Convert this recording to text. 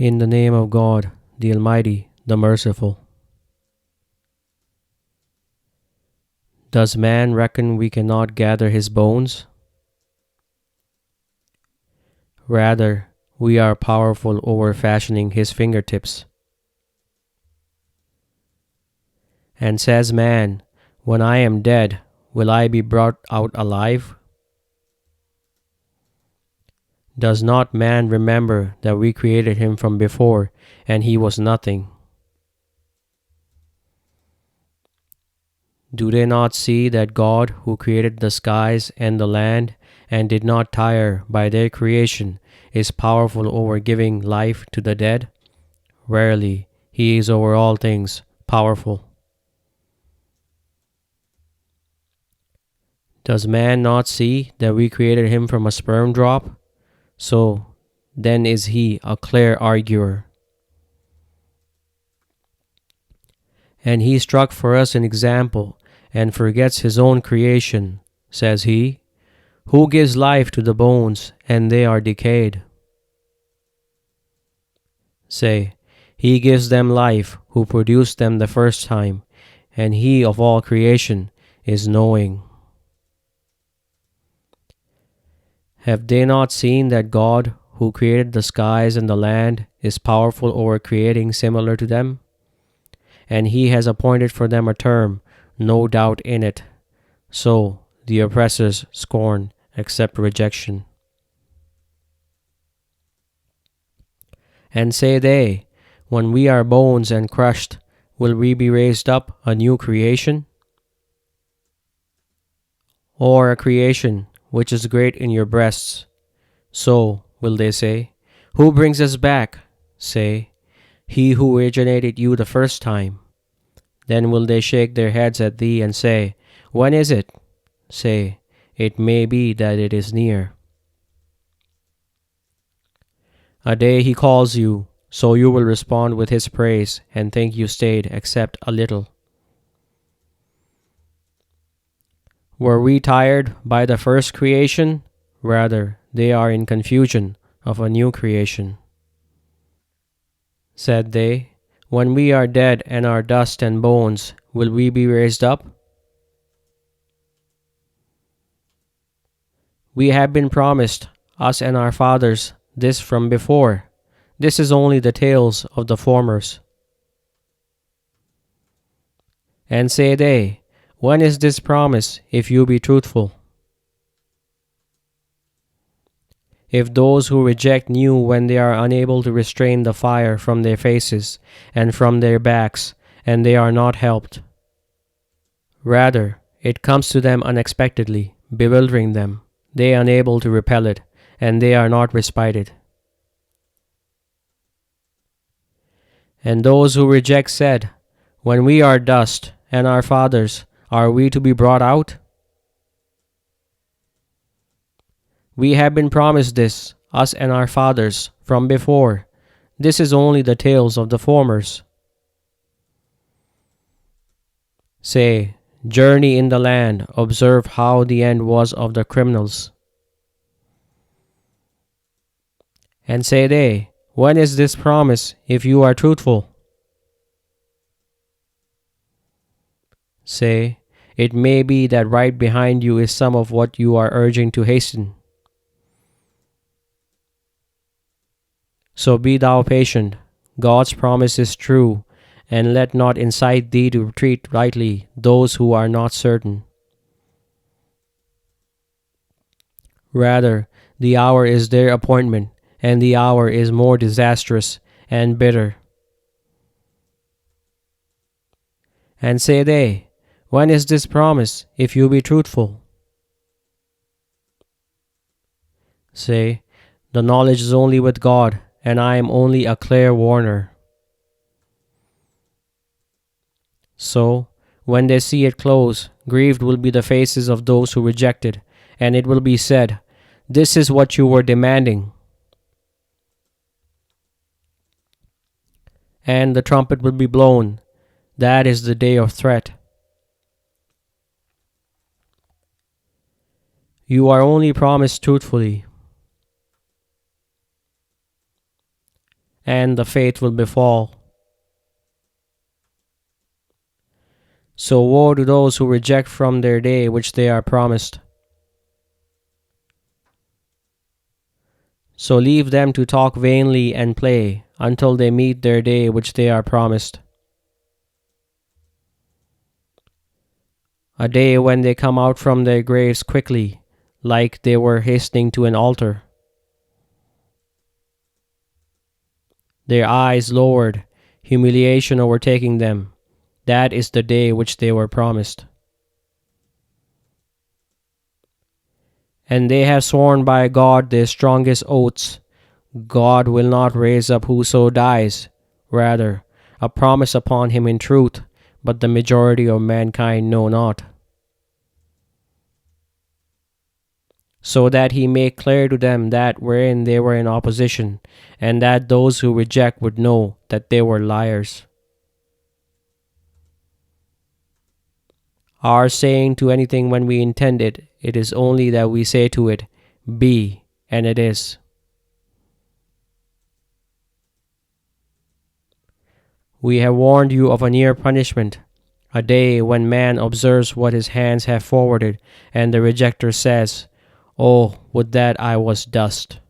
In the name of God, the Almighty, the Merciful. Does man reckon we cannot gather his bones? Rather, we are powerful over fashioning his fingertips. And says man, when I am dead, will I be brought out alive? Does not man remember that we created him from before, and he was nothing? Do they not see that God, who created the skies and the land, and did not tire by their creation, is powerful over giving life to the dead? Verily, he is over all things powerful. Does man not see that we created him from a sperm drop? So then is he a clear arguer. And he struck for us an example, and forgets his own creation, says he, who gives life to the bones, and they are decayed. Say, he gives them life who produced them the first time, and he of all creation is knowing. Have they not seen that God, who created the skies and the land, is powerful over creating similar to them? And he has appointed for them a term, no doubt in it. So the oppressors scorn, accept rejection. And say they, when we are bones and crushed, will we be raised up a new creation? Or a creation which is great in your breasts? So will they say, who brings us back? Say, he who originated you the first time. Then will they shake their heads at thee and say, when is it? Say, it may be that it is near. A day he calls you, so you will respond with his praise and think you stayed except a little. Were we tired by the first creation? Rather, they are in confusion of a new creation. Said they, when we are dead and are dust and bones, will we be raised up? We have been promised, us and our fathers, this from before. This is only the tales of the formers. And say they, when is this promise, if you be truthful? If those who reject knew when they are unable to restrain the fire from their faces and from their backs, and they are not helped. Rather, it comes to them unexpectedly, bewildering them, they unable to repel it, and they are not respited. And those who reject said, when we are dust, and our fathers, are we to be brought out? We have been promised this, us and our fathers, from before. This is only the tales of the formers. Say, journey in the land, observe how the end was of the criminals. And say they, when is this promise, if you are truthful? Say, it may be that right behind you is some of what you are urging to hasten. So be thou patient, God's promise is true, and let not incite thee to treat rightly those who are not certain. Rather, the hour is their appointment, and the hour is more disastrous and bitter. And say they, when is this promise, if you be truthful? Say, the knowledge is only with God, and I am only a clear warner. So, when they see it close, grieved will be the faces of those who reject it, and it will be said, this is what you were demanding. And the trumpet will be blown. That is the day of threat. You are only promised truthfully. and the fate will befall. So woe to those who reject from their day which they are promised. So leave them to talk vainly and play until they meet their day which they are promised. A day when they come out from their graves quickly, like they were hastening to an altar. Their eyes lowered, humiliation overtaking them. That is the day which they were promised. And they have sworn by God their strongest oaths. God will not raise up whoso dies. Rather, a promise upon him in truth, but the majority of mankind know not. So that he make clear to them that wherein they were in opposition, and that those who reject would know that they were liars. Our saying to anything when we intend it, it is only that we say to it, be, and it is. We have warned you of a near punishment, a day when man observes what his hands have forwarded, and the rejecter says, "Oh, would that I was dust."